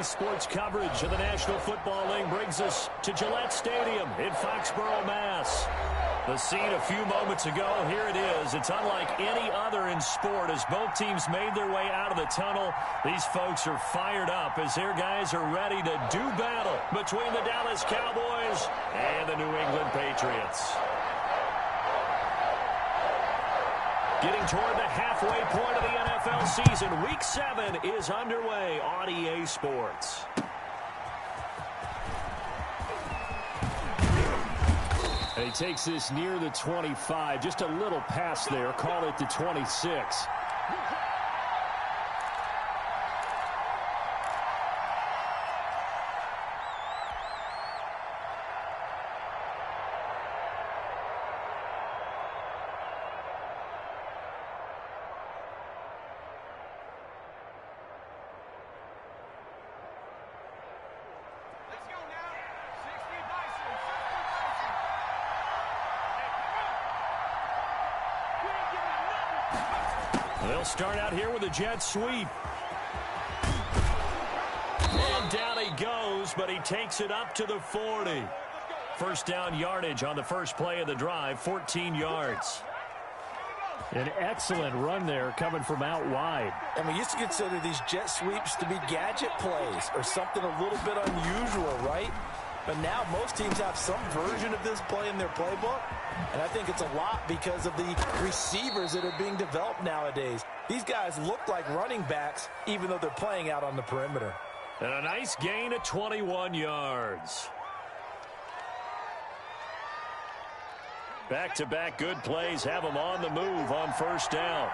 sports coverage of the National Football League brings us to Gillette Stadium in Foxborough, Mass. The scene a few moments ago, here it is. It's unlike any other in sport as both teams made their way out of the tunnel. These folks are fired up as their guys are ready to do battle between the Dallas Cowboys and the New England Patriots. Getting toward the halfway point of the NFL season, Week 7 is underway on EA Sports. And he takes this near the 25, just a little pass there, call it the 26. They'll start out here with a jet sweep. And down he goes, but he takes it up to the 40. First down yardage on the first play of the drive, 14 yards. An excellent run there coming from out wide. And we used to consider these jet sweeps to be gadget plays or something a little bit unusual, right? But now most teams have some version of this play in their playbook. And I think it's a lot because of the receivers that are being developed nowadays. These guys look like running backs even though they're playing out on the perimeter. And a nice gain of 21 yards. Back-to-back good plays have them on the move on first down.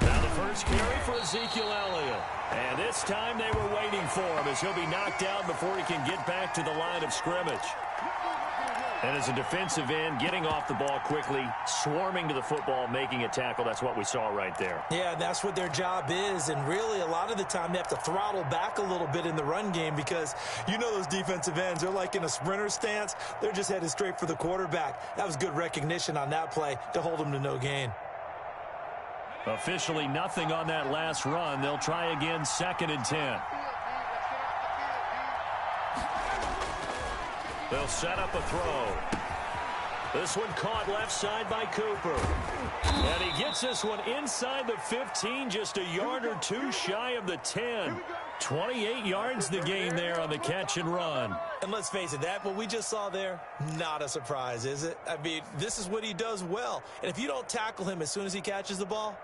Now the first carry for Ezekiel Elliott. And this time they were waiting for him as he'll be knocked down before he can get back to the line of scrimmage. And as a defensive end, getting off the ball quickly, swarming to the football, making a tackle. That's what we saw right there. Yeah, that's what their job is. And really, a lot of the time, they have to throttle back a little bit in the run game because you know those defensive ends, they're like in a sprinter stance. They're just headed straight for the quarterback. That was good recognition on that play to hold them to no gain. Officially nothing on that last run. They'll try again, 2nd and 10. They'll set up a throw. This one caught left side by Cooper. And he gets this one inside the 15, just a yard or two shy of the 10. 28 yards the gain there on the catch and run. And let's face it, that what we just saw there, not a surprise, is it? I mean, this is what he does well. And if you don't tackle him as soon as he catches the ball,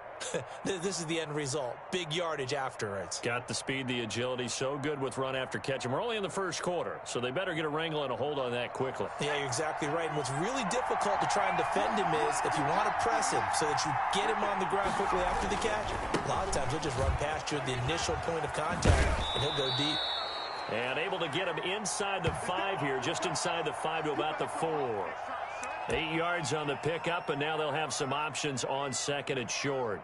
this is the end result. Big yardage afterwards. Got the speed, the agility, so good with run after catch. And we're only in the first quarter, so they better get a wrangle and a hold on that quickly. Yeah, you're exactly right. And what's really difficult to try and defend him is if you want to press him so that you get him on the ground quickly after the catch, a lot of times he'll just run past you at the initial point of contact, and he'll go deep. And able to get him inside the 5 here, just inside the 5 to about the 4. 8 yards on the pickup, and now they'll have some options on 2nd and short.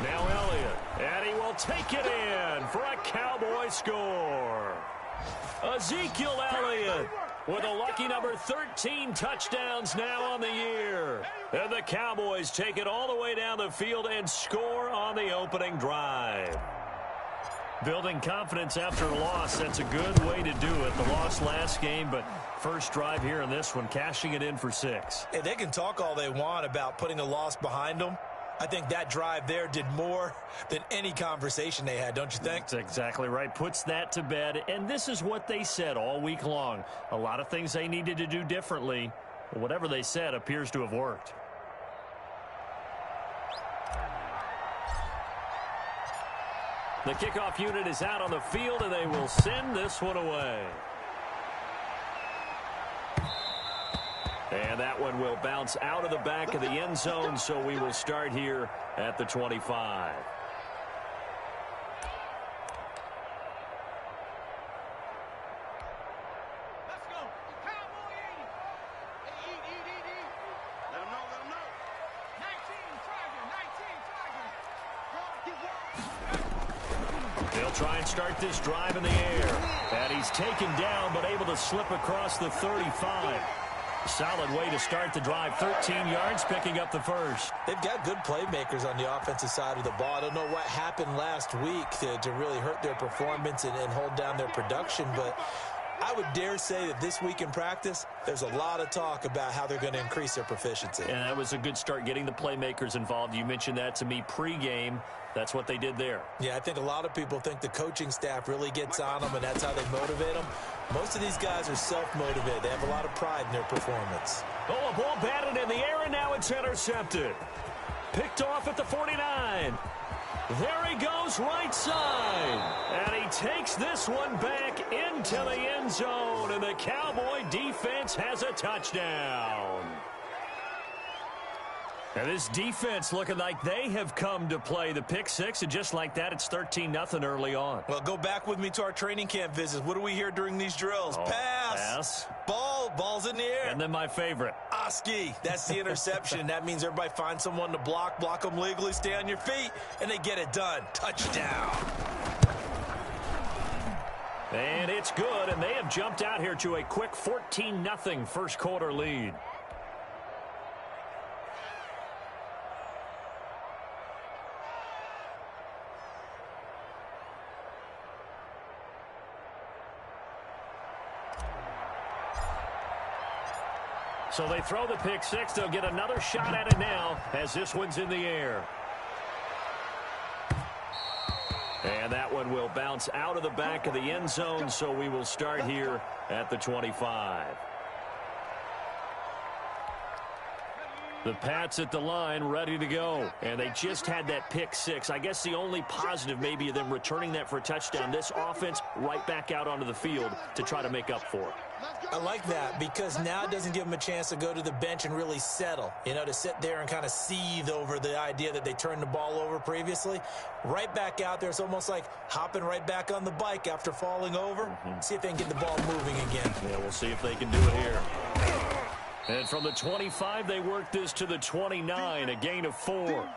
Now Elliott, and he will take it in for a Cowboy score. Ezekiel Elliott with a lucky number 13 touchdowns now on the year. And the Cowboys take it all the way down the field and score on the opening drive. Building confidence after a loss, that's a good way to do it. The loss last game, but first drive here in this one, cashing it in for 6. Hey, they can talk all they want about putting a loss behind them. I think that drive there did more than any conversation they had, don't you think? That's exactly right. Puts that to bed. And this is what they said all week long. A lot of things they needed to do differently. But whatever they said appears to have worked. The kickoff unit is out on the field, and they will send this one away. And that one will bounce out of the back of the end zone, so we will start here at the 25. They'll try and start this drive in the air. And he's taken down, but able to slip across the 35. Solid way to start the drive. 13 yards, picking up the first. They've got good playmakers on the offensive side of the ball. I don't know what happened last week to really hurt their performance and hold down their production, but I would dare say that this week in practice, there's a lot of talk about how they're going to increase their proficiency. And that was a good start, getting the playmakers involved. You mentioned that to me pregame. That's what they did there. Yeah, I think a lot of people think the coaching staff really gets on them, and that's how they motivate them. Most of these guys are self-motivated. They have a lot of pride in their performance. Oh, a ball batted in the air, and now it's intercepted. Picked off at the 49. There he goes, right side. And he takes this one back into the end zone, and the Cowboy defense has a touchdown. And this defense looking like they have come to play. The pick six, and just like that, it's 13-0 early on. Well, go back with me to our training camp visits. What do we hear during these drills? Oh, pass. Ball's in the air. And then my favorite. Oski, that's the interception. That means everybody finds someone to block them legally, stay on your feet, and they get it done. Touchdown. And it's good, and they have jumped out here to a quick 14-0 first quarter lead. So they throw the pick six. They'll get another shot at it now as this one's in the air. And that one will bounce out of the back of the end zone, so we will start here at the 25. The Pats at the line, ready to go. And they just had that pick six. I guess the only positive maybe of them returning that for a touchdown. This offense right back out onto the field to try to make up for it. I like that because now it doesn't give them a chance to go to the bench and really settle, to sit there and kind of seethe over the idea that they turned the ball over previously. Right back out there, it's almost like hopping right back on the bike after falling over. See if they can get the ball moving again. Yeah, we'll see if they can do it here. And from the 25, they work this to the 29, a gain of 4.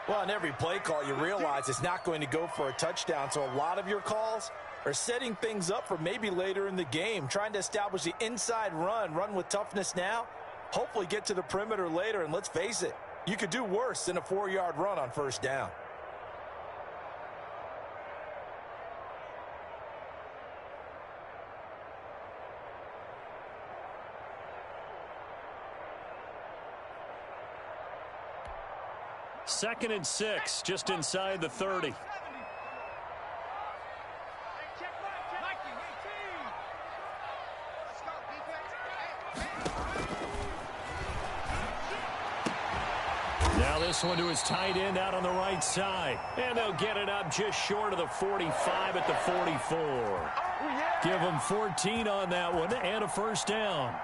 Well, on every play call, you realize it's not going to go for a touchdown, so a lot of your calls are setting things up for maybe later in the game, trying to establish the inside run with toughness now, hopefully get to the perimeter later, and let's face it, you could do worse than a 4-yard run on first down. Second and 6, just inside the 30. Now this one to his tight end out on the right side. And they'll get it up just short of the 45 at the 44. Give them 14 on that one and a first down.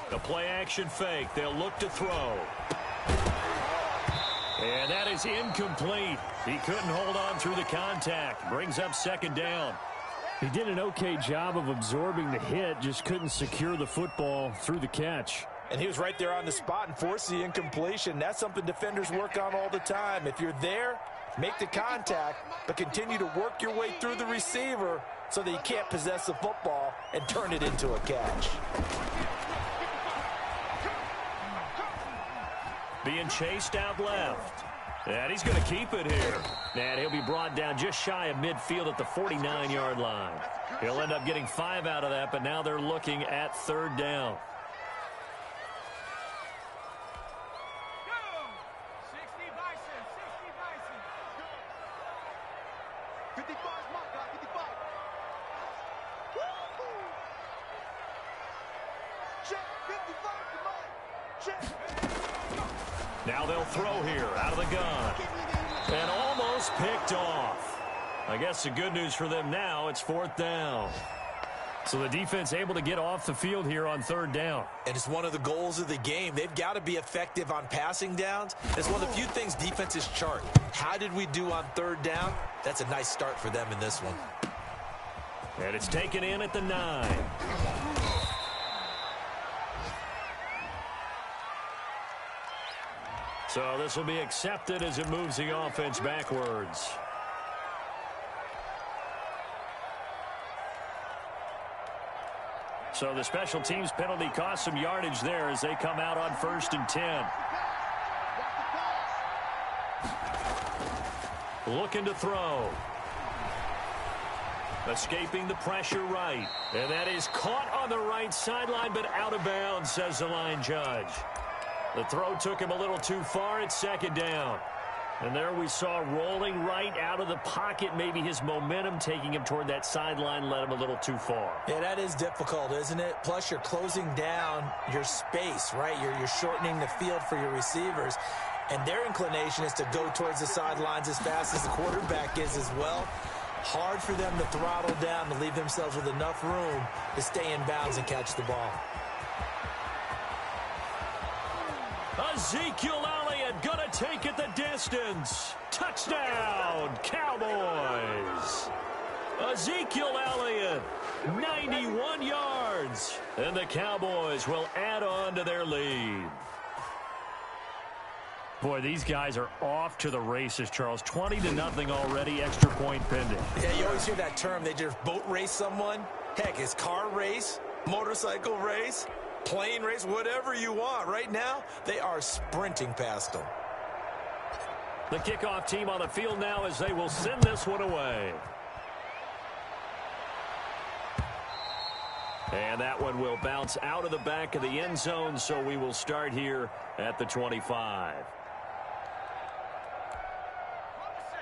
The play-action fake. They'll look to throw. And that is incomplete. He couldn't hold on through the contact. Brings up second down. He did an okay job of absorbing the hit, just couldn't secure the football through the catch. And he was right there on the spot and forced the incompletion. That's something defenders work on all the time. If you're there, make the contact, but continue to work your way through the receiver so that he can't possess the football and turn it into a catch. Being chased out left. And he's going to keep it here. And he'll be brought down just shy of midfield at the 49-yard line. He'll end up getting 5 out of that, but now they're looking at third down. Now they'll throw here out of the gun. And almost picked off. I guess the good news for them now, it's fourth down. So the defense able to get off the field here on third down. And it's one of the goals of the game. They've got to be effective on passing downs. It's one of the few things defenses chart. How did we do on third down? That's a nice start for them in this one. And it's taken in at the 9. So this will be accepted as it moves the offense backwards. So the special teams penalty cost some yardage there as they come out on 1st and 10. Looking to throw. Escaping the pressure right. And that is caught on the right sideline, but out of bounds, says the line judge. The throw took him a little too far. It's 2nd down. And there we saw rolling right out of the pocket. Maybe his momentum taking him toward that sideline led him a little too far. Yeah, that is difficult, isn't it? Plus, you're closing down your space, right? You're shortening the field for your receivers. And their inclination is to go towards the sidelines as fast as the quarterback is as well. Hard for them to throttle down to leave themselves with enough room to stay in bounds and catch the ball. Ezekiel Elliott gonna take it the distance. Touchdown, Cowboys. Ezekiel Elliott, 91 yards. And the Cowboys will add on to their lead. Boy, these guys are off to the races, Charles. 20-0 already, extra point pending. Yeah, you always hear that term. They just boat race someone. Heck, it's car race, motorcycle race, plane race, whatever you want. Right now, they are sprinting past them. The kickoff team on the field now as they will send this one away. And that one will bounce out of the back of the end zone, so we will start here at the 25.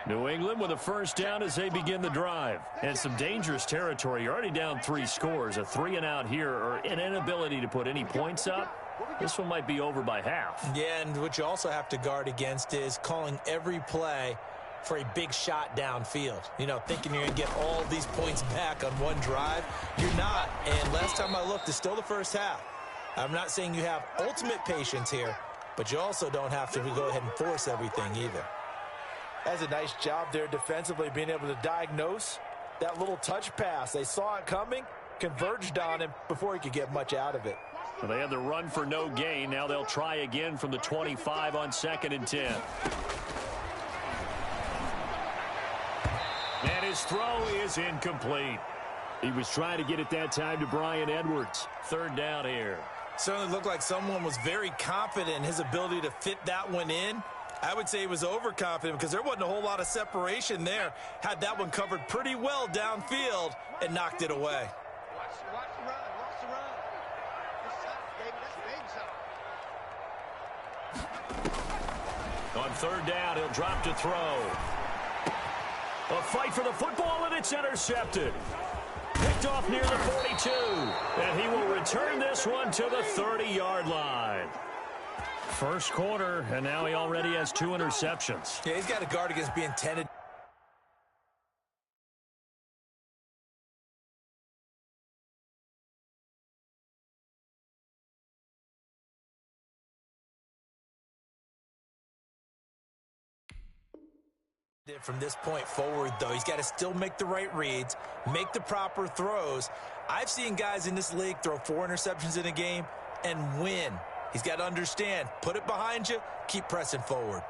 New England with a first down as they begin the drive. And some dangerous territory. You're already down 3 scores. A 3 and out here, or an inability to put any points up. This one might be over by half. Yeah, and what you also have to guard against is calling every play for a big shot downfield. You know, thinking you're going to get all these points back on one drive. You're not. And last time I looked, it's still the first half. I'm not saying you have ultimate patience here, but you also don't have to go ahead and force everything either. That's a nice job there defensively, being able to diagnose that little touch pass. They saw it coming, converged on him before he could get much out of it. Well, they had the run for no gain. Now they'll try again from the 25 on 2nd and 10. And his throw is incomplete. He was trying to get it that time to Bryan Edwards. 3rd down here. Certainly looked like someone was very confident in his ability to fit that one in. I would say he was overconfident because there wasn't a whole lot of separation there. Had that one covered pretty well downfield and knocked it away. Watch the run. Watch the run. That's big, On 3rd down, he'll drop to throw. A fight for the football, and it's intercepted. Picked off near the 42. And he will return this one to the 30-yard line. First quarter, and now he already has 2 interceptions. Yeah, he's got to guard against being tended. From this point forward, though, he's got to still make the right reads, make the proper throws. I've seen guys in this league throw 4 interceptions in a game and win. He's got to understand, put it behind you, keep pressing forward.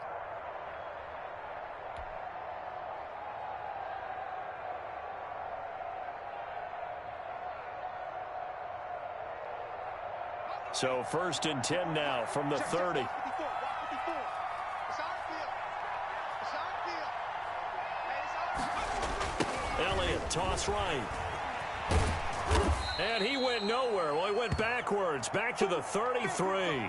So 1st and 10 now from the 30. Elliott, toss right. And he went nowhere. Well, he went backwards, back to the 33.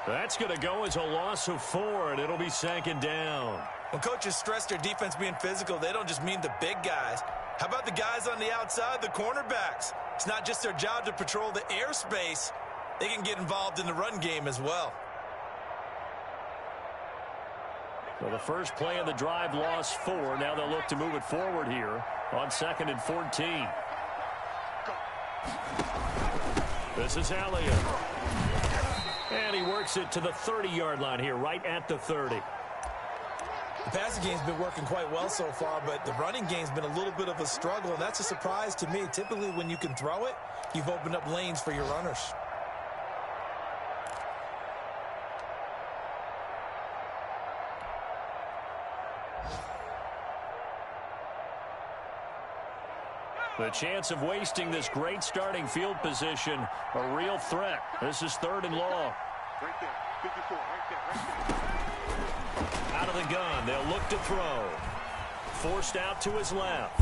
That's going to go as a loss of 4, and it'll be 2nd down. When coaches stress their defense being physical, they don't just mean the big guys. How about the guys on the outside, the cornerbacks? It's not just their job to patrol the airspace. They can get involved in the run game as well. Well, the first play of the drive lost 4. Now they'll look to move it forward here on 2nd and 14. This is Elliott. And he works it to the 30-yard line here, right at the 30. The passing game's been working quite well so far, but the running game's been a little bit of a struggle, and that's a surprise to me. Typically, when you can throw it, you've opened up lanes for your runners. The chance of wasting this great starting field position, a real threat. This is 3rd and long. Right there. 54. Right there. Out of the gun, they'll look to throw. Forced out to his left.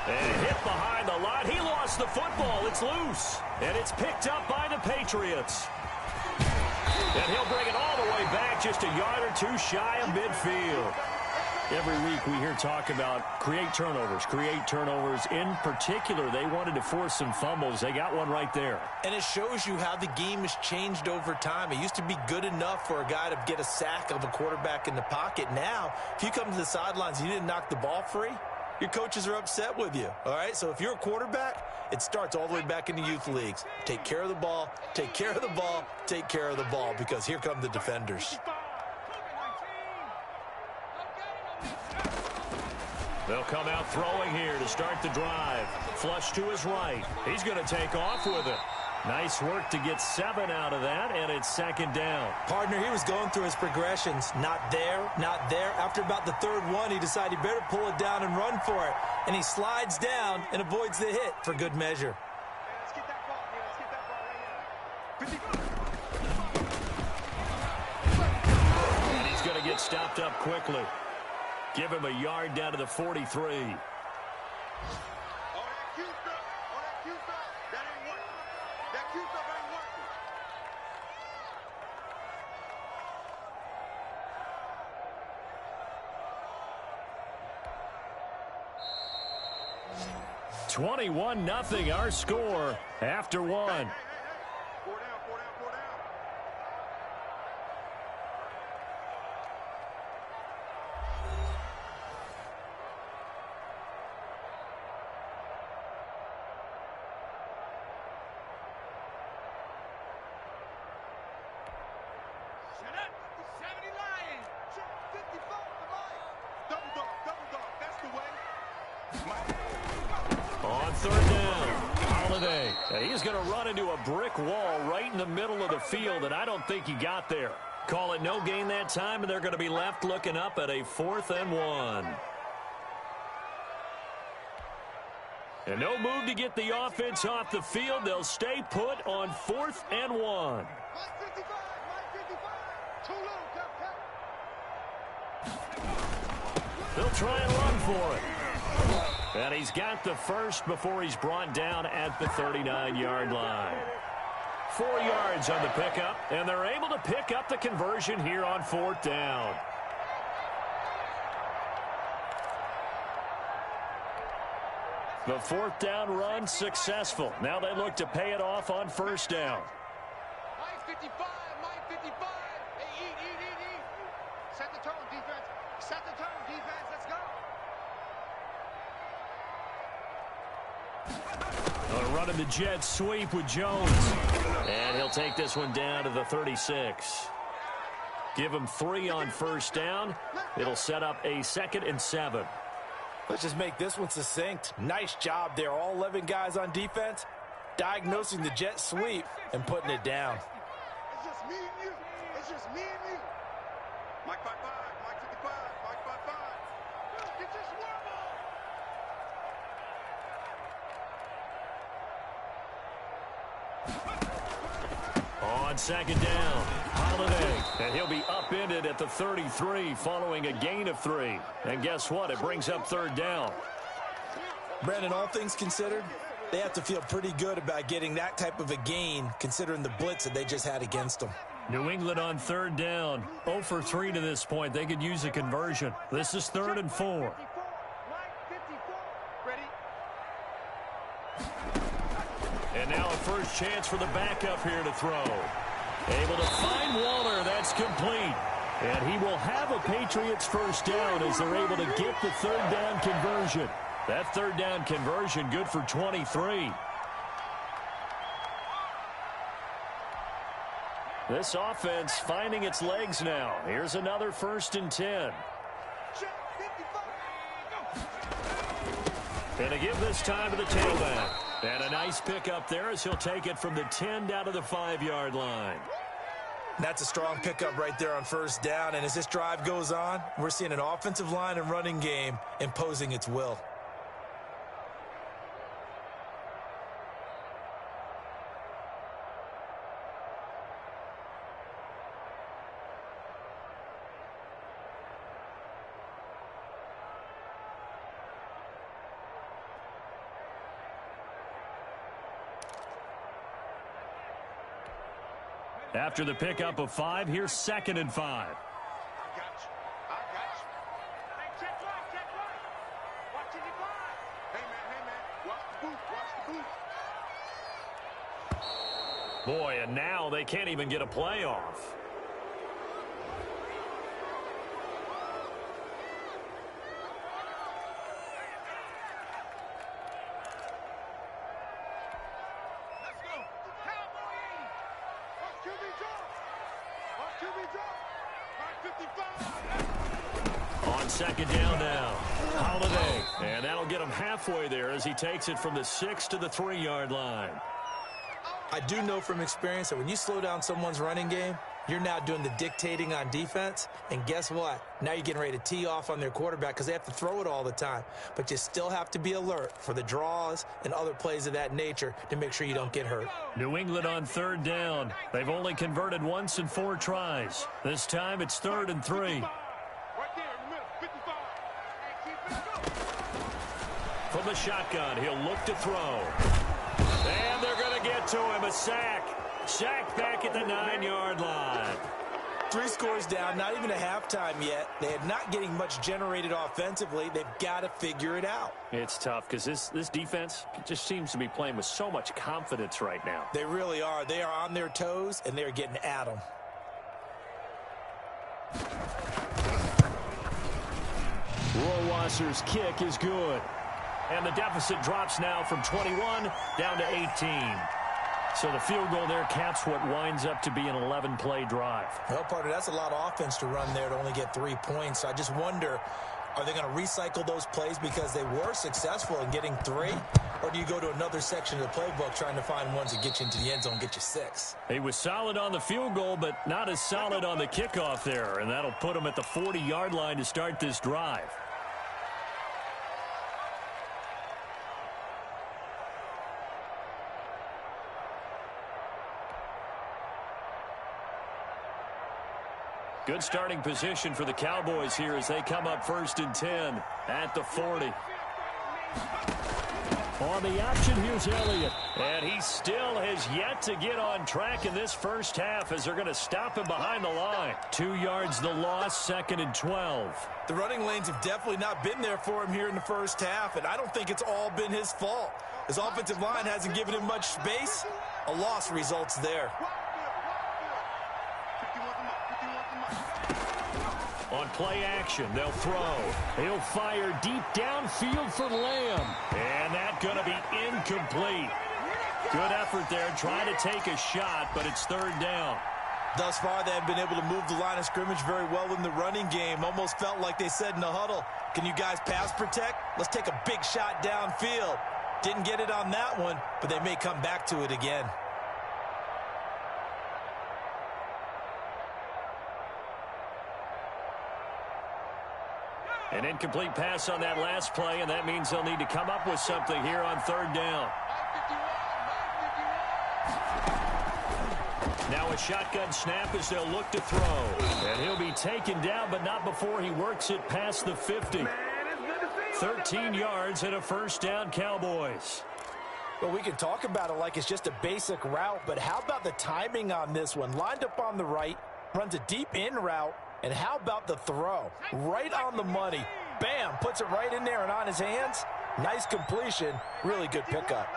And hit behind the line. He lost the football. It's loose. And it's picked up by the Patriots. And he'll bring it all the way back, just a yard or two shy of midfield. Every week we hear talk about create turnovers. In particular, they wanted to force some fumbles. They got one right there. And it shows you how the game has changed over time. It used to be good enough for a guy to get a sack of a quarterback in the pocket. Now, if you come to the sidelines and you didn't knock the ball free, your coaches are upset with you. All right, so if you're a quarterback, it starts all the way back in the youth leagues. Take care of the ball, take care of the ball, take care of the ball, because here come the defenders. They'll come out throwing here to start the drive. Flush to his right. He's going to take off with it. Nice work to get 7 out of that, and it's 2nd down. Partner, he was going through his progressions. Not there, not there. After about the 3rd one, he decided he better pull it down and run for it. And he slides down and avoids the hit for good measure. Let's get that ball. Let's get that ball right here. 54. And he's going to get stopped up quickly. Give him a yard down to the 43. On that Q-stop. That ain't working. That Q-stop ain't working. 21-0 our score after 1. Four down. On 3rd down, Holiday. And he's going to run into a brick wall right in the middle of the field, and I don't think he got there. Call it no gain that time, and they're going to be left looking up at a 4th and 1. And no move to get the offense off the field. They'll stay put on 4th and 1. Mike 55. Too little. They'll try and run for it. And he's got the first before he's brought down at the 39-yard line. 4 yards on the pickup, and they're able to pick up the conversion here on 4th down. The 4th down run successful. Now they look to pay it off on 1st down. Mike 55. Hey, eat. Set the tone, defense. Let's go. Running the jet sweep with Jones. And he'll take this one down to the 36. Give him 3 on 1st down. It'll set up a 2nd and 7. Let's just make this one succinct. Nice job there. All 11 guys on defense, diagnosing the jet sweep and putting it down. It's just me and you. Mike 55. Mike 55. Get this one ball. On 2nd down, Holiday. And he'll be upended at the 33 following a gain of 3. And guess what? It brings up 3rd down. Brandon, all things considered, they have to feel pretty good about getting that type of a gain considering the blitz that they just had against them. New England on 3rd down. 0 for 3 to this point. They could use a conversion. This is 3rd and 4. And now a first chance for the backup here to throw. Able to find Waller. That's complete. And he will have a Patriots first down as they're able to get the 3rd down conversion. That 3rd down conversion good for 23. This offense finding its legs now. Here's another 1st and 10. And to give this time to the tailback. And a nice pickup there as he'll take it from the 10 down to the 5-yard line. That's a strong pickup right there on 1st down. And as this drive goes on, we're seeing an offensive line and running game imposing its will. After the pickup of 5, here's 2nd and 5. I got you. I got you. Hey, check right, check right. Watch it, hey, man. Watch the boot, watch the boot. Boy, and now they can't even get a play off. On 2nd down now, Holiday. And that'll get him halfway there as he takes it from the 6 to the 3-yard line. I do know from experience that when you slow down someone's running game, you're now doing the dictating on defense. And guess what? Now you're getting ready to tee off on their quarterback because they have to throw it all the time. But you still have to be alert for the draws and other plays of that nature to make sure you don't get hurt. New England on 3rd down. They've only converted once in 4 tries. This time it's 3rd and 3. From the shotgun, he'll look to throw. And they're going to get to him. A sack. Sack back at the 9-yard line. 3 scores down, not even a halftime yet. They are not getting much generated offensively. They've got to figure it out. It's tough because this defense just seems to be playing with so much confidence right now. They really are. They are on their toes, and they're getting at them. Rohrwasser's kick is good. And the deficit drops now from 21 down to 18. So the field goal there caps what winds up to be an 11-play drive. Well, partner, that's a lot of offense to run there to only get 3 points. So I just wonder, are they going to recycle those plays because they were successful in getting 3? Or do you go to another section of the playbook trying to find ones that get you into the end zone, get you 6? He was solid on the field goal, but not as solid on the kickoff there. And that'll put him at the 40-yard line to start this drive. Good starting position for the Cowboys here as they come up 1st and 10 at the 40. On the option, here's Elliott. And he still has yet to get on track in this first half as they're going to stop him behind the line. 2 yards the loss, 2nd and 12. The running lanes have definitely not been there for him here in the first half, and I don't think it's all been his fault. His offensive line hasn't given him much space. A loss results there. On play action, they'll throw. He'll fire deep downfield for Lamb. And that's going to be incomplete. Good effort there trying to take a shot, but it's 3rd down. Thus far, they have been able to move the line of scrimmage very well in the running game. Almost felt like they said in the huddle, can you guys pass protect? Let's take a big shot downfield. Didn't get it on that one, but they may come back to it again. An incomplete pass on that last play, and that means they'll need to come up with something here on 3rd down. Now a shotgun snap as they'll look to throw. And he'll be taken down, but not before he works it past the 50. 13 yards and a 1st down, Cowboys. Well, we can talk about it like it's just a basic route, but how about the timing on this one? Lined up on the right, runs a deep in route, and how about the throw? Right on the money. Bam, puts it right in there and on his hands. Nice completion, really good pickup.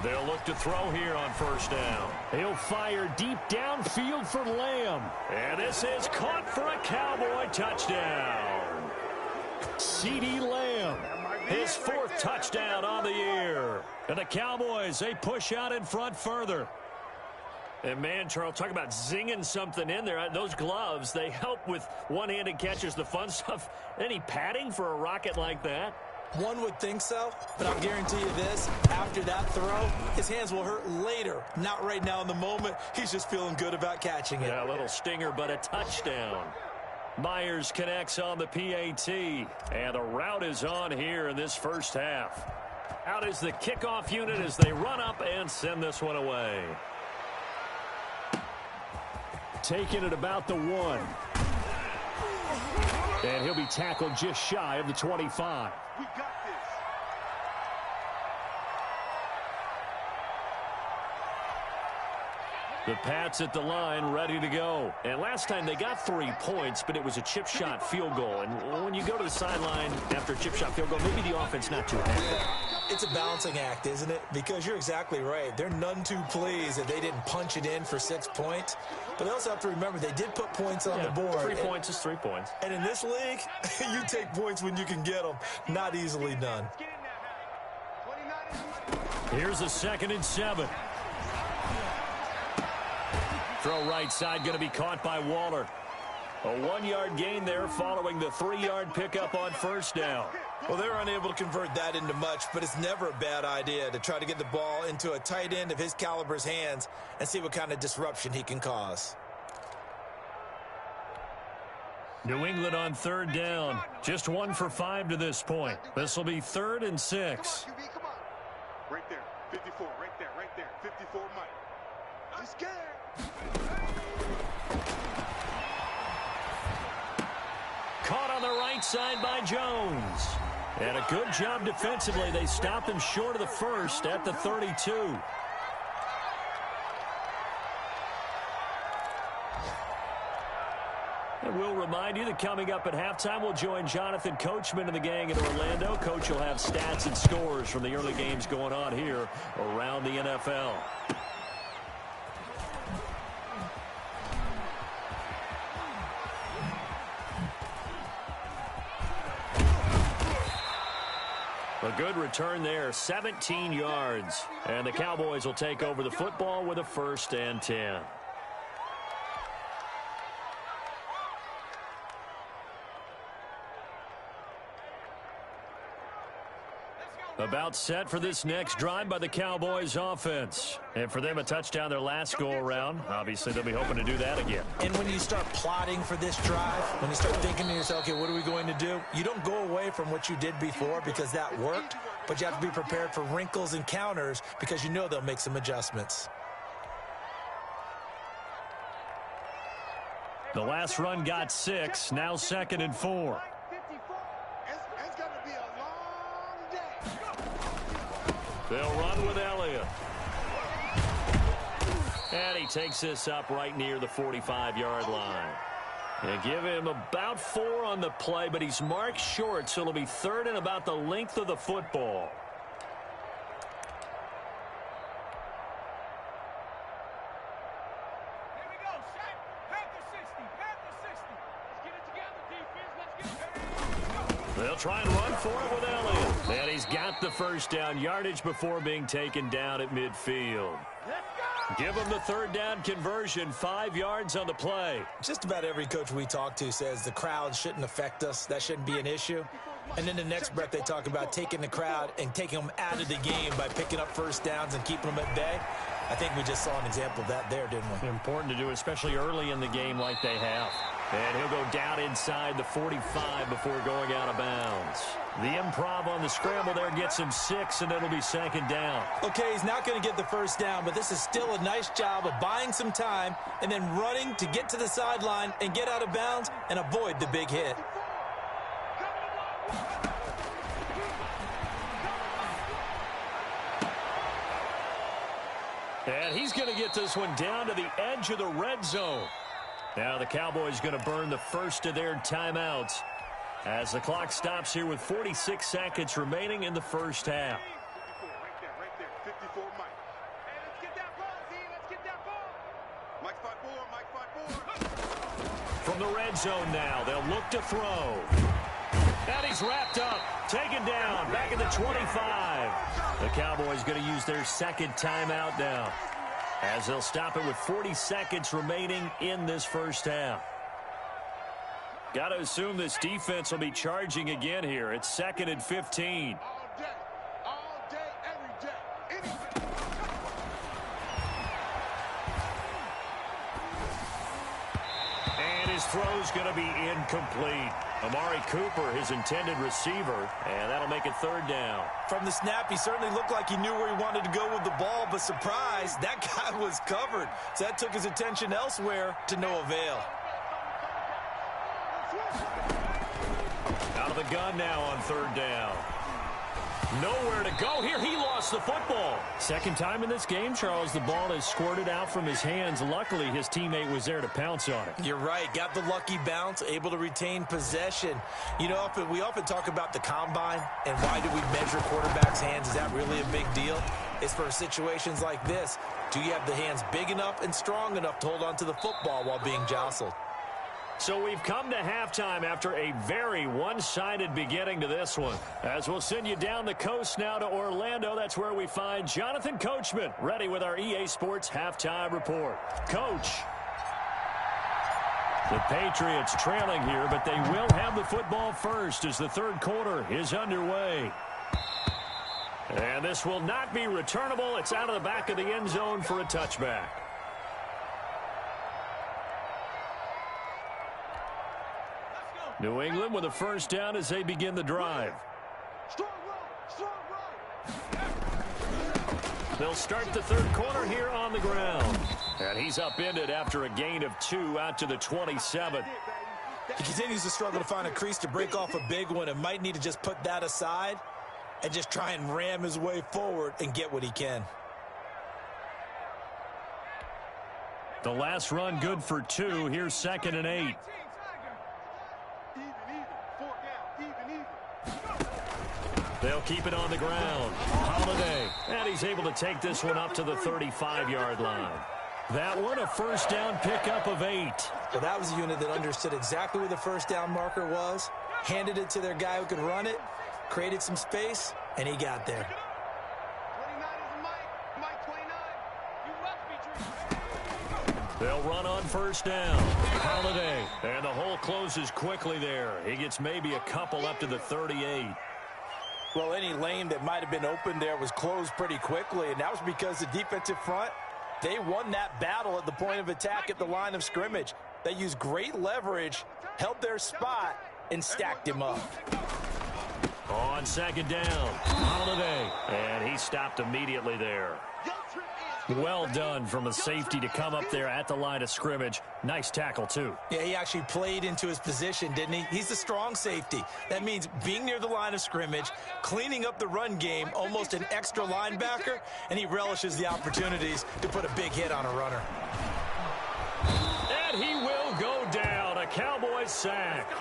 They'll look to throw here on 1st down. He'll fire deep downfield for Lamb. And this is caught for a Cowboy touchdown. CeeDee Lamb. His 4th touchdown on the year. And the Cowboys, they push out in front further. And, man, Charles, talk about zinging something in there. Those gloves, they help with one-handed catches, the fun stuff. Any padding for a rocket like that? One would think so, but I'll guarantee you this. After that throw, his hands will hurt later. Not right now in the moment. He's just feeling good about catching it. Yeah, a little stinger, but a touchdown. Myers connects on the PAT, and the route is on here in this first half. Out is the kickoff unit as they run up and send this one away. Taking it about the 1. And he'll be tackled just shy of the 25. We got this. The Pats at the line, ready to go. And last time they got 3 points, but it was a chip shot field goal. And when you go to the sideline after a chip shot field goal, maybe the offense not too happy. It's a balancing act, isn't it? Because you're exactly right. They're none too pleased that they didn't punch it in for 6 points. But they also have to remember they did put points on the board. 3 points is 3 points. And in this league, you take points when you can get them. Not easily done. Here's a 2nd and 7. Throw right side going to be caught by Waller. A 1-yard gain there following the 3-yard pickup on first down. Well, they're unable to convert that into much, but it's never a bad idea to try to get the ball into a tight end of his caliber's hands and see what kind of disruption he can cause. New England on 3rd down. Just 1 for 5 to this point. This will be 3rd and 6. Come on, QB, come on. Right there, 54, right there, 54, Mike. I'm scared. Caught on the right side by Jones. And a good job defensively. They stopped him short of the first at the 32. And we'll remind you that coming up at halftime, we'll join Jonathan Coachman and the gang in Orlando. Coach will have stats and scores from the early games going on here around the NFL. A good return there, 17 yards. And the Cowboys will take over the football with a 1st and 10. About set for this next drive by the Cowboys offense. And for them, a touchdown their last go-around. Obviously, they'll be hoping to do that again. And when you start plotting for this drive, when you start thinking to yourself, okay, what are we going to do? You don't go away from what you did before because that worked, but you have to be prepared for wrinkles and counters because you know they'll make some adjustments. The last run got 6, now 2nd and 4. It's going to be a long day. They'll run with Elliott. And he takes this up right near the 45-yard line. They give him about 4 on the play, but he's marked short, so it'll be 3rd and about the length of the football. Here we go, Shaq. Panther 60. Let's get it together, defense. Let's get it. They'll try and run for it with Elliott. And he's got the first down yardage before being taken down at midfield. Give him the 3rd down conversion, 5 yards on the play. Just about every coach we talk to says the crowd shouldn't affect us. That shouldn't be an issue. And then the next breath they talk about taking the crowd and taking them out of the game by picking up first downs and keeping them at bay. I think we just saw an example of that there, didn't we? Important to do, especially early in the game like they have. And he'll go down inside the 45 before going out of bounds. The improv on the scramble there gets him 6, and it'll be 2nd down. Okay, he's not going to get the first down, but this is still a nice job of buying some time and then running to get to the sideline and get out of bounds and avoid the big hit. And he's going to get this one down to the edge of the red zone. Now the Cowboys going to burn the first of their timeouts as the clock stops here with 46 seconds remaining in the first half. 54, right there, 54, Mike. Hey, let's get that ball, Z. Let's get that ball. Mike 5-4, Mike 5-4. From the red zone now, they'll look to throw. And he's wrapped up, taken down, back at the 25. The Cowboys going to use their second timeout now, as they'll stop it with 40 seconds remaining in this first half. Got to assume this defense will be charging again here. It's 2nd and 15. All day, every day, anything. And his throw's going to be incomplete. Amari Cooper, his intended receiver, and that'll make it 3rd down. From the snap, he certainly looked like he knew where he wanted to go with the ball, but surprise, that guy was covered. So that took his attention elsewhere to no avail. Out of the gun now on 3rd down. Nowhere to go here. He lost the football. Second time in this game, Charles, the ball has squirted out from his hands. Luckily, his teammate was there to pounce on it. You're right. Got the lucky bounce, able to retain possession. You know, we often talk about the combine and why do we measure quarterbacks' hands. Is that really a big deal? It's for situations like this. Do you have the hands big enough and strong enough to hold on to the football while being jostled? So we've come to halftime after a very one-sided beginning to this one. As we'll send you down the coast now to Orlando, that's where we find Jonathan Coachman, ready with our EA Sports Halftime Report. Coach. The Patriots trailing here, but they will have the football first as the 3rd quarter is underway. And this will not be returnable. It's out of the back of the end zone for a touchback. New England with a first down as they begin the drive. They'll start the 3rd quarter here on the ground. And he's upended after a gain of 2 out to the 27. He continues to struggle to find a crease to break off a big one and might need to just put that aside and just try and ram his way forward and get what he can. The last run good for 2. Here's 2nd and 8. They'll keep it on the ground. Holiday. And he's able to take this one up to the 35-yard line. That one, a first down pickup of 8. Well, that was a unit that understood exactly where the first down marker was, handed it to their guy who could run it, created some space, and he got there. 29 is Mike 29. They'll run on first down. Holiday. And the hole closes quickly there. He gets maybe a couple up to the 38. Well, any lane that might have been open there was closed pretty quickly, and that was because the defensive front, they won that battle at the point of attack at the line of scrimmage. They used great leverage, held their spot, and stacked him up. On 2nd down, Holiday. And he stopped immediately there. Well done from a safety to come up there at the line of scrimmage. Nice tackle, too. Yeah, he actually played into his position, didn't he? He's the strong safety. That means being near the line of scrimmage, cleaning up the run game, almost an extra linebacker, and he relishes the opportunities to put a big hit on a runner. And he will go down. A Cowboys sack.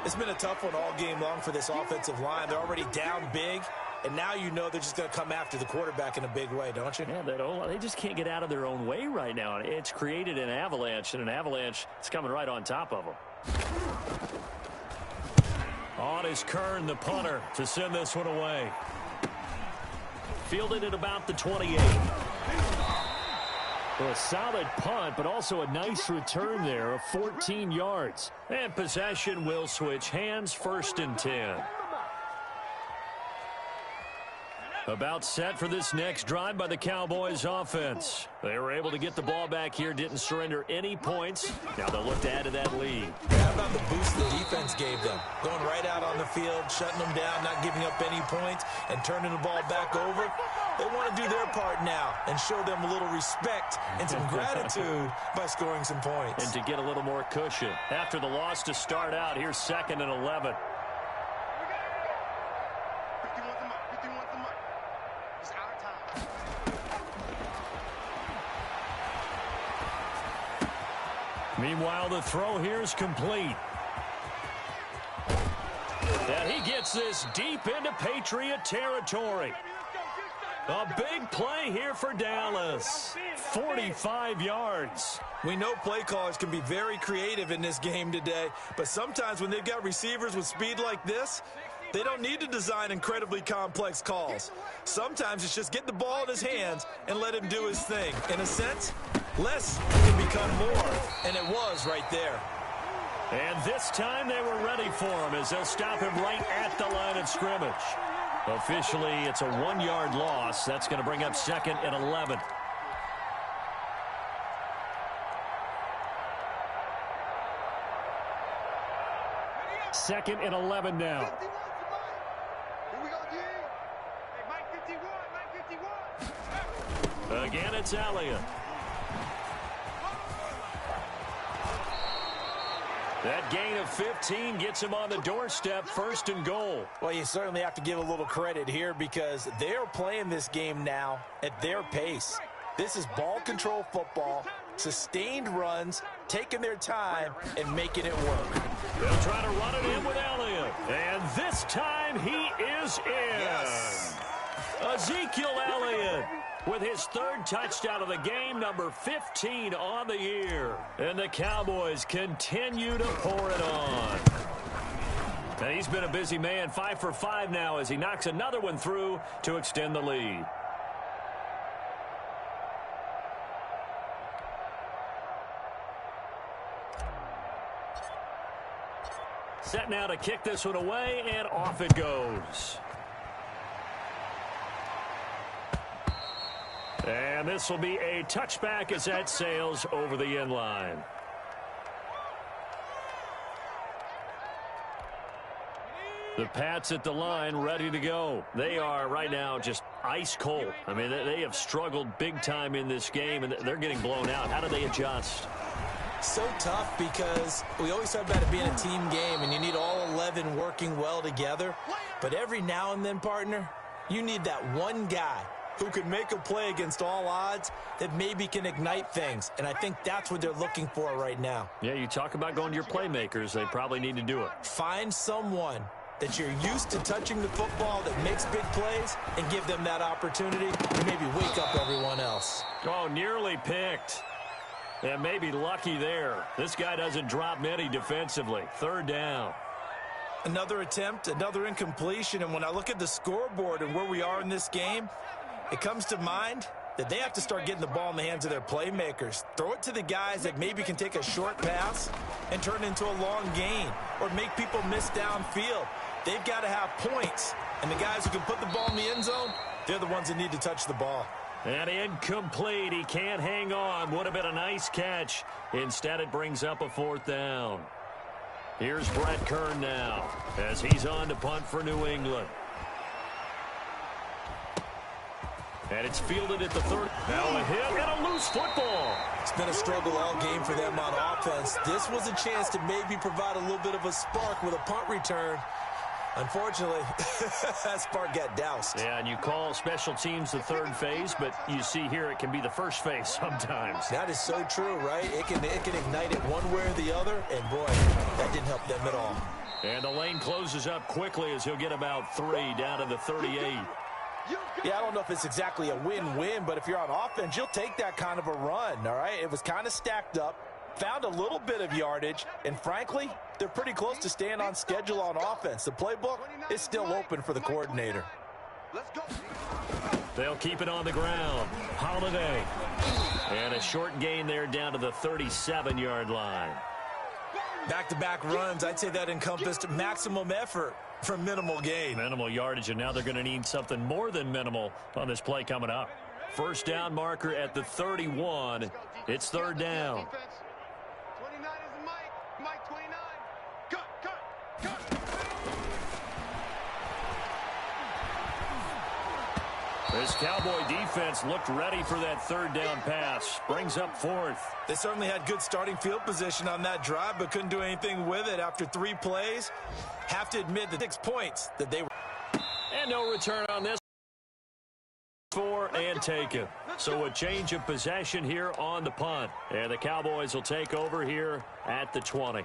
It's been a tough one all game long for this offensive line. They're already down big. And now you know they're just going to come after the quarterback in a big way, don't you? Yeah, they just can't get out of their own way right now. It's created an avalanche, and an avalanche is coming right on top of them. On is Kern, the punter, to send this one away. Fielded at about the 28. Well, a solid punt, but also a nice return there of 14 yards. And possession will switch hands, 1st and 10. About set for this next drive by the Cowboys offense. They were able to get the ball back here, didn't surrender any points. Now they'll look to add to that lead. How about the boost the defense gave them? Going right out on the field, shutting them down, not giving up any points, and turning the ball back over. They want to do their part now and show them a little respect and some gratitude by scoring some points. And to get a little more cushion. After the loss to start out, here's 2nd and 11. Meanwhile, the throw here is complete. And he gets this deep into Patriot territory. A big play here for Dallas. 45 yards. We know play callers can be very creative in this game today, but sometimes when they've got receivers with speed like this, they don't need to design incredibly complex calls. Sometimes it's just get the ball in his hands and let him do his thing. In a sense, less can become more, and it was right there. And this time they were ready for him as they'll stop him right at the line of scrimmage. Officially, it's a 1-yard loss. That's going to bring up 2nd and 11. Second and 11 now. Here we go, G. Hey, Mike 51, Mike 51. Again, it's Elliott. That gain of 15 gets him on the doorstep, 1st and goal. Well, you certainly have to give a little credit here because they're playing this game now at their pace. This is ball control football, sustained runs, taking their time, and making it work. They'll try to run it in with Elliott. And this time he is in. Yes. Ezekiel Elliott with his 3rd touchdown of the game, number 15 on the year. And the Cowboys continue to pour it on. And he's been a busy man, 5 for 5 now as he knocks another one through to extend the lead. Set now to kick this one away, and off it goes. And this will be a touchback as that sails over the end line. The Pats at the line ready to go. They are right now just ice cold. I mean, they have struggled big time in this game, and they're getting blown out. How do they adjust? So tough because we always talk about it being a team game, and you need all 11 working well together. But every now and then, partner, you need that one guy who can make a play against all odds that maybe can ignite things. And I think that's what they're looking for right now. Yeah, you talk about going to your playmakers. They probably need to do it. Find someone that you're used to touching the football that makes big plays and give them that opportunity to maybe wake up everyone else. Oh, nearly picked. And maybe lucky there. This guy doesn't drop many defensively. 3rd down. Another attempt, another incompletion. And when I look at the scoreboard and where we are in this game, it comes to mind that they have to start getting the ball in the hands of their playmakers. Throw it to the guys that maybe can take a short pass and turn it into a long gain or make people miss downfield. They've got to have points. And the guys who can put the ball in the end zone, they're the ones that need to touch the ball. And incomplete. He can't hang on. Would have been a nice catch. Instead, it brings up a 4th down. Here's Brett Kern now as he's on to punt for New England. And it's fielded at the 3rd. Now a hit and a loose football. It's been a struggle all game for them on offense. This was a chance to maybe provide a little bit of a spark with a punt return. Unfortunately, that spark got doused. Yeah, and you call special teams the 3rd phase, but you see here it can be the 1st phase sometimes. That is so true, right? It can ignite it one way or the other, and boy, that didn't help them at all. And the lane closes up quickly as he'll get about 3 down to the 38. Yeah, I don't know if it's exactly a win-win, but if you're on offense, you'll take that kind of a run, all right? It was kind of stacked up, found a little bit of yardage, and frankly, they're pretty close to staying on schedule on offense. The playbook is still open for the coordinator. Let's go. They'll keep it on the ground. Holiday. And a short gain there down to the 37-yard line. Back-to-back runs, I'd say that encompassed maximum effort for minimal gain. Minimal yardage, and now they're going to need something more than minimal on this play coming up. 1st down marker at the 31. It's 3rd down. 29 is Mike. Mike 29. Cut. This Cowboy defense looked ready for that 3rd down pass. Brings up 4th. They certainly had good starting field position on that drive, but couldn't do anything with it after 3 plays. Have to admit the 6 points that they were. And no return on this. 4 and taken. So a change of possession here on the punt. And the Cowboys will take over here at the 20.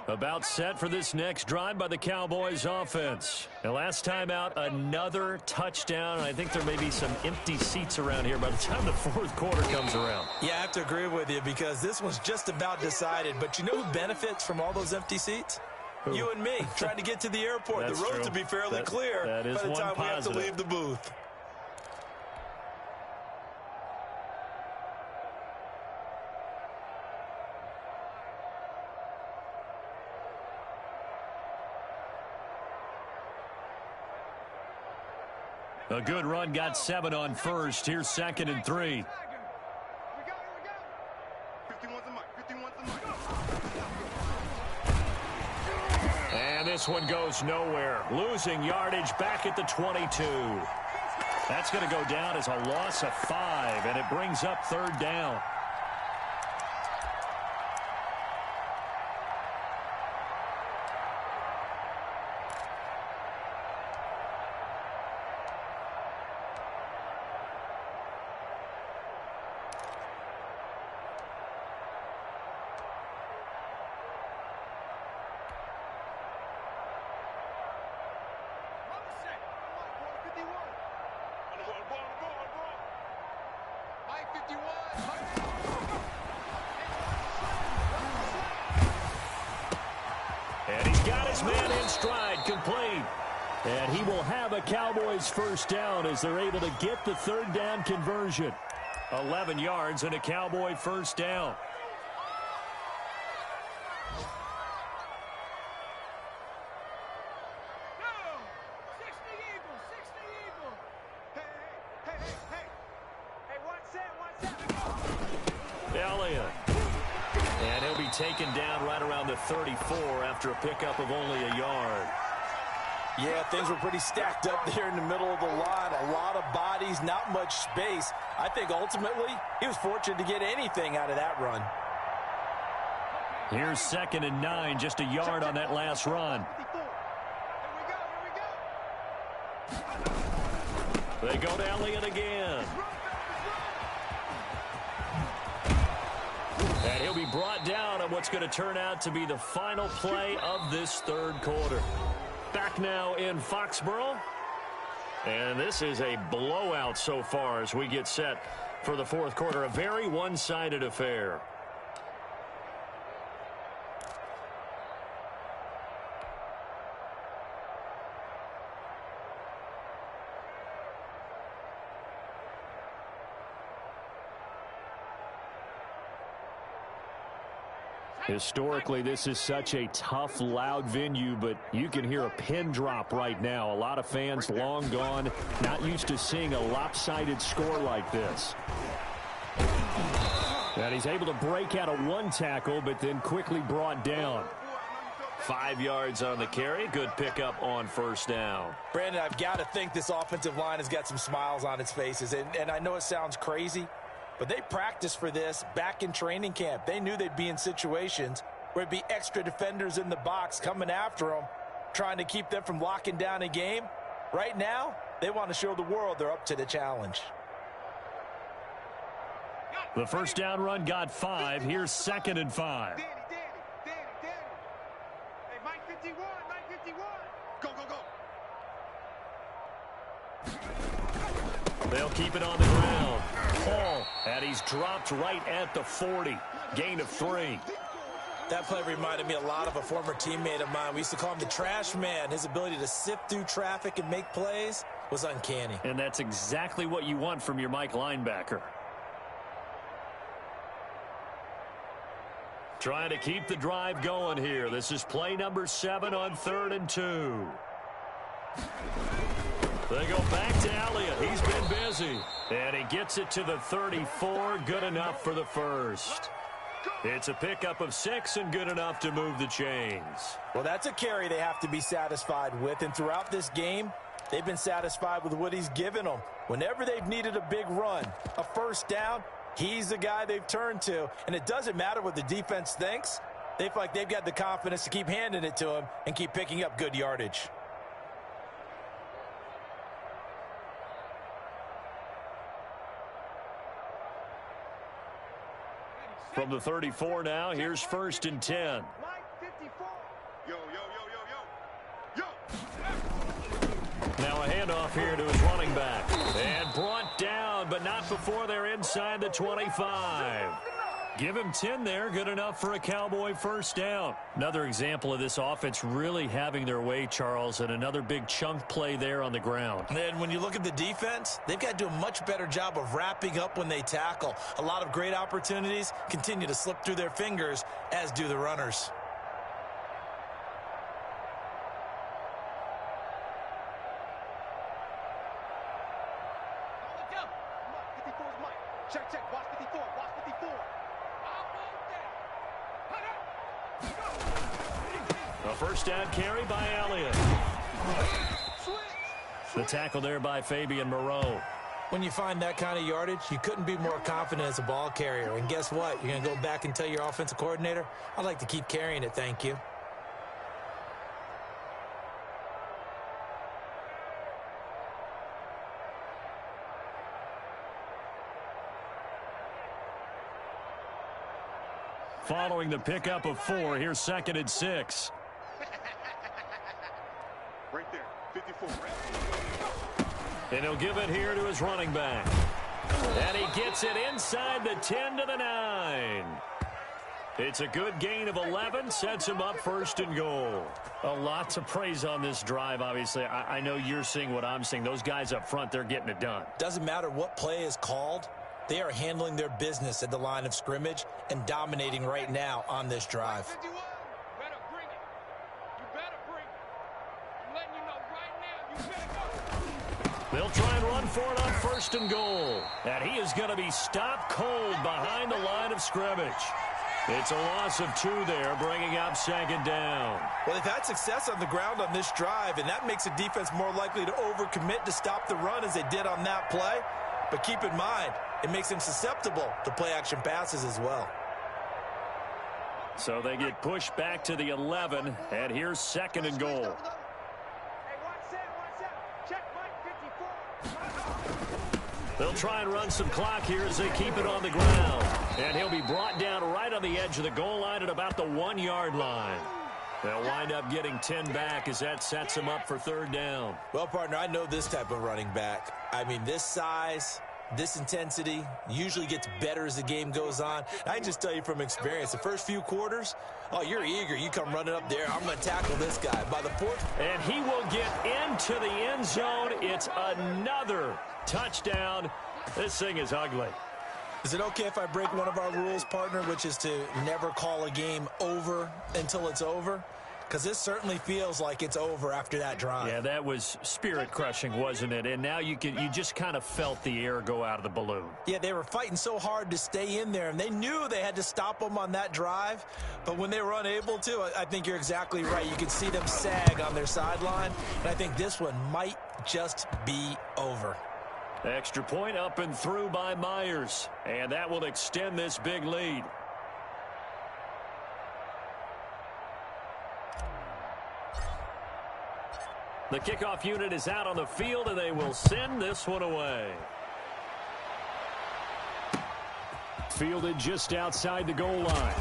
About set for this next drive by the Cowboys offense. The last time out, another touchdown. I think there may be some empty seats around here by the time the fourth quarter comes around. Yeah, I have to agree with you because this one's just about decided. But you know who benefits from all those empty seats? Who? You and me, trying to get to the airport. The roads will be fairly clear by the time we have to leave the booth. A good run, got 7 on first. Here's 2nd and 3. And this one goes nowhere. Losing yardage back at the 22. That's going to go down as a loss of 5, and it brings up 3rd down. And he's got his man in stride, complete. And he will have a Cowboys first down as they're able to get the 3rd down conversion. 11 yards and a Cowboy first down. Elliott. And he'll be taken down right around the 34 after a pickup of only a yard. Yeah, things were pretty stacked up there in the middle of the line. A lot of bodies, not much space. I think ultimately he was fortunate to get anything out of that run. Here's 2nd and 9, just a yard on that last run. They go to Elliott again. And he'll be brought down on what's going to turn out to be the final play of this 3rd quarter. Back now in Foxborough. And this is a blowout so far as we get set for the 4th quarter. A very one-sided affair. Historically, this is such a tough, loud venue, but you can hear a pin drop right now. A lot of fans long gone, not used to seeing a lopsided score like this. And he's able to break out of one tackle, but then quickly brought down. 5 yards on the carry. Good pickup on first down. Brandon, I've got to think this offensive line has got some smiles on its faces. And I know it sounds crazy, but they practiced for this back in training camp. They knew they'd be in situations where it'd be extra defenders in the box coming after them, trying to keep them from locking down a game. Right now, they want to show the world they're up to the challenge. The first down run got 5. Here's 2nd and 5. Danny. Hey, Mike 51, Mike 51. Go. They'll keep it on the ground. Paul, and he's dropped right at the 40. Gain of 3. That play reminded me a lot of a former teammate of mine. We used to call him the trash man. His ability to sift through traffic and make plays was uncanny. And that's exactly what you want from your Mike linebacker. Trying to keep the drive going here. This is play number 7 on 3rd and 2. They go back to Elliott. He's been busy. And he gets it to the 34. Good enough for the first. It's a pickup of 6 and good enough to move the chains. Well, that's a carry they have to be satisfied with. And throughout this game, they've been satisfied with what he's given them. Whenever they've needed a big run, a first down, he's the guy they've turned to. And it doesn't matter what the defense thinks. They feel like they've got the confidence to keep handing it to him and keep picking up good yardage. From the 34 now, here's 1st and 10. Mike 54. here to his running back. And brought down, but not before they're inside the 25. Give him 10 there. Good enough for a Cowboy first down. Another example of this offense really having their way, Charles, and another big chunk play there on the ground. And when you look at the defense, they've got to do a much better job of wrapping up when they tackle. A lot of great opportunities continue to slip through their fingers, as do the runners. Check, check, watch 54, watch 54. A first down carry by Elliott. The tackle there by Fabian Moreau. When you find that kind of yardage, you couldn't be more confident as a ball carrier. And guess what? You're going to go back and tell your offensive coordinator, I'd like to keep carrying it, thank you. Following the pickup of 4, here's 2nd and 6. Right there, 54. And he'll give it here to his running back. And he gets it inside the 10 to the 9. It's a good gain of 11, sets him up 1st and goal. A lot to praise on this drive, obviously. I know you're seeing what I'm seeing. Those guys up front, they're getting it done. Doesn't matter what play is called. They are handling their business at the line of scrimmage and dominating right now on this drive. 51. Better bring it. You better bring it. I'm letting you know right now, you better go. They'll try and run for it on 1st and goal. And he is going to be stopped cold behind the line of scrimmage. It's a loss of 2 there, bringing up 2nd down. Well, they've had success on the ground on this drive, and that makes the defense more likely to overcommit to stop the run as they did on that play. But keep in mind, it makes them susceptible to play-action passes as well. So they get pushed back to the 11, and here's 2nd and goal. Hey, watch that. Check Mike 54. They'll try and run some clock here as they keep it on the ground. And he'll be brought down right on the edge of the goal line at about the 1-yard line. They'll wind up getting 10 back as that sets him up for 3rd down. Well, partner, I know this type of running back. I mean, this size, this intensity usually gets better as the game goes on. I can just tell you from experience, the first few quarters, oh, you're eager. You come running up there. I'm going to tackle this guy. By the 4th. And he will get into the end zone. It's another touchdown. This thing is ugly. Is it okay if I break one of our rules, partner, which is to never call a game over until it's over? Because this certainly feels like it's over after that drive. Yeah, that was spirit-crushing, wasn't it? And now you just kind of felt the air go out of the balloon. Yeah, they were fighting so hard to stay in there, and they knew they had to stop them on that drive. But when they were unable to, I think you're exactly right. You could see them sag on their sideline, and I think this one might just be over. Extra point up and through by Myers, and that will extend this big lead. The kickoff unit is out on the field, and they will send this one away. Fielded just outside the goal line.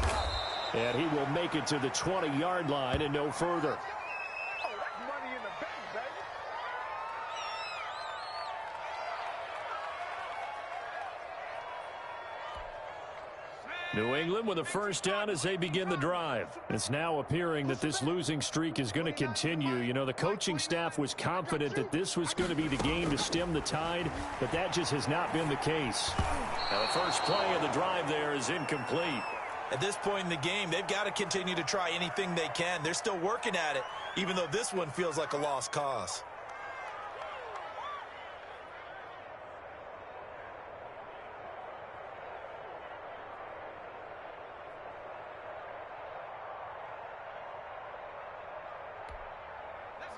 And he will make it to the 20-yard line and no further. Oh, that's money in the bank, baby. New England with a first down as they begin the drive. It's now appearing that this losing streak is going to continue. You know, the coaching staff was confident that this was going to be the game to stem the tide, but that just has not been the case. Now, the first play of the drive there is incomplete. At this point in the game, they've got to continue to try anything they can. They're still working at it, even though this one feels like a lost cause.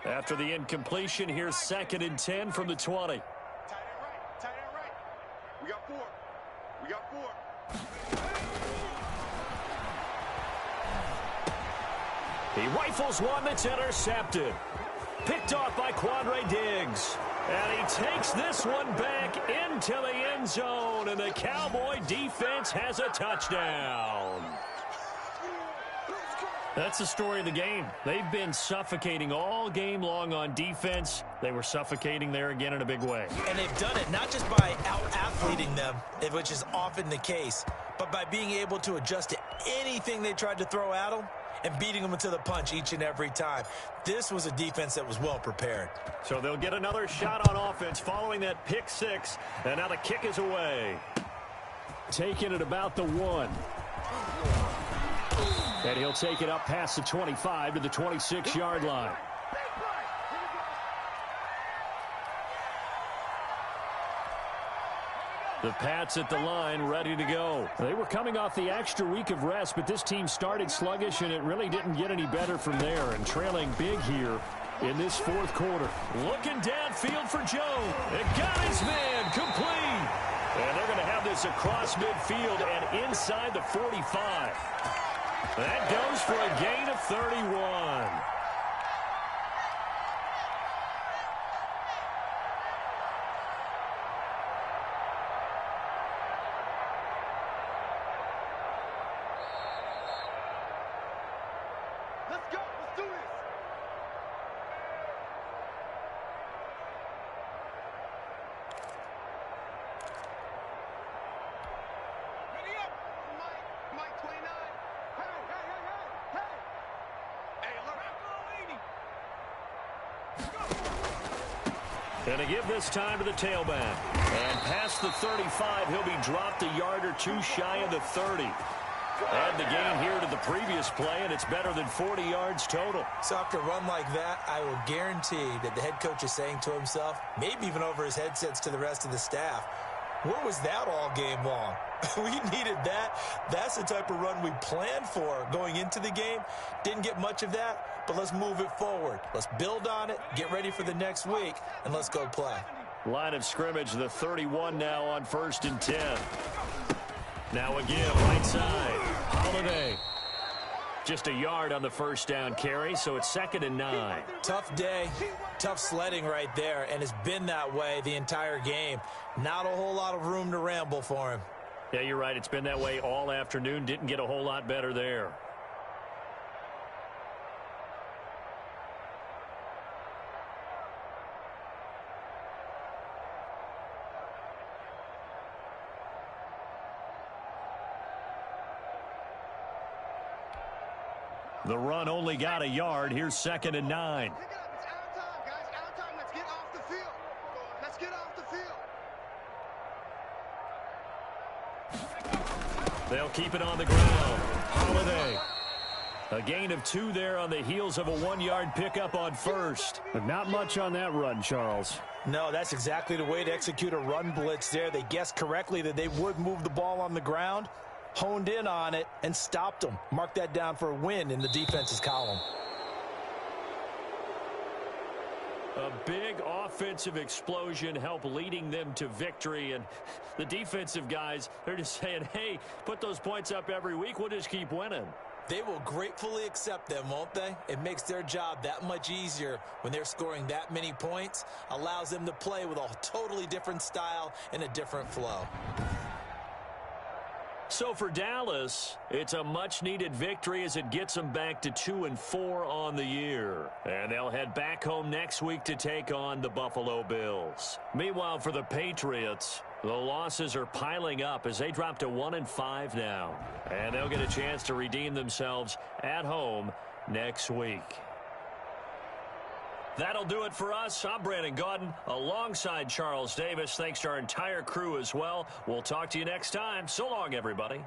After the incompletion, here's 2nd and 10 from the 20. Tight end right. Tight end right. We got 4. We got 4. He rifles one that's intercepted. Picked off by Quandre Diggs. And he takes this one back into the end zone. And the Cowboy defense has a touchdown. That's the story of the game. They've been suffocating all game long on defense. They were suffocating there again in a big way. And they've done it not just by out-athleting them, which is often the case, but by being able to adjust to anything they tried to throw at them and beating them into the punch each and every time. This was a defense that was well prepared. So they'll get another shot on offense following that pick six. And now the kick is away. Taking it about the 1. And he'll take it up past the 25 to the 26-yard line. The Pats at the line, ready to go. They were coming off the extra week of rest, but this team started sluggish, and it really didn't get any better from there. And trailing big here in this fourth quarter. Looking downfield for Joe. It got his man complete. And they're going to have this across midfield and inside the 45. That goes for a gain of 31. Let's go. Let's do this. Ready up. Mike 29. Hey, look. And to give this time to the tailback. And past the 35, he'll be dropped a yard or two shy of the 30. Add the gain here to the previous play, and it's better than 40 yards total. So after a run like that, I will guarantee that the head coach is saying to himself, maybe even over his headsets to the rest of the staff, where was that all game long? We needed that. That's the type of run we planned for going into the game. Didn't get much of that, but let's move it forward. Let's build on it, get ready for the next week, and let's go play. Line of scrimmage, the 31 now on 1st and 10. Now again, right side. Holiday. Just a yard on the first down carry, so it's 2nd and 9. Tough day, tough sledding right there, and it's been that way the entire game. Not a whole lot of room to ramble for him. Yeah, you're right. It's been that way all afternoon. Didn't get a whole lot better there. The run only got a yard. Here's 2nd and 9. Pick it up. It's out of time, guys. Out of time. Let's get off the field. Let's get off the field. They'll keep it on the ground. Holiday. A gain of 2 there on the heels of a 1-yard pickup on first. But not much on that run, Charles. No, that's exactly the way to execute a run blitz there. They guessed correctly that they would move the ball on the ground, honed in on it, and stopped them. Mark that down for a win in the defense's column. A big offensive explosion helped leading them to victory. And the defensive guys, they're just saying, hey, put those points up every week. We'll just keep winning. They will gratefully accept them, won't they? It makes their job that much easier when they're scoring that many points. Allows them to play with a totally different style and a different flow. So for Dallas, it's a much-needed victory as it gets them back to 2-4 on the year. And they'll head back home next week to take on the Buffalo Bills. Meanwhile, for the Patriots, the losses are piling up as they drop to 1-5 now. And they'll get a chance to redeem themselves at home next week. That'll do it for us. I'm Brandon Gaudin alongside Charles Davis. Thanks to our entire crew as well. We'll talk to you next time. So long, everybody.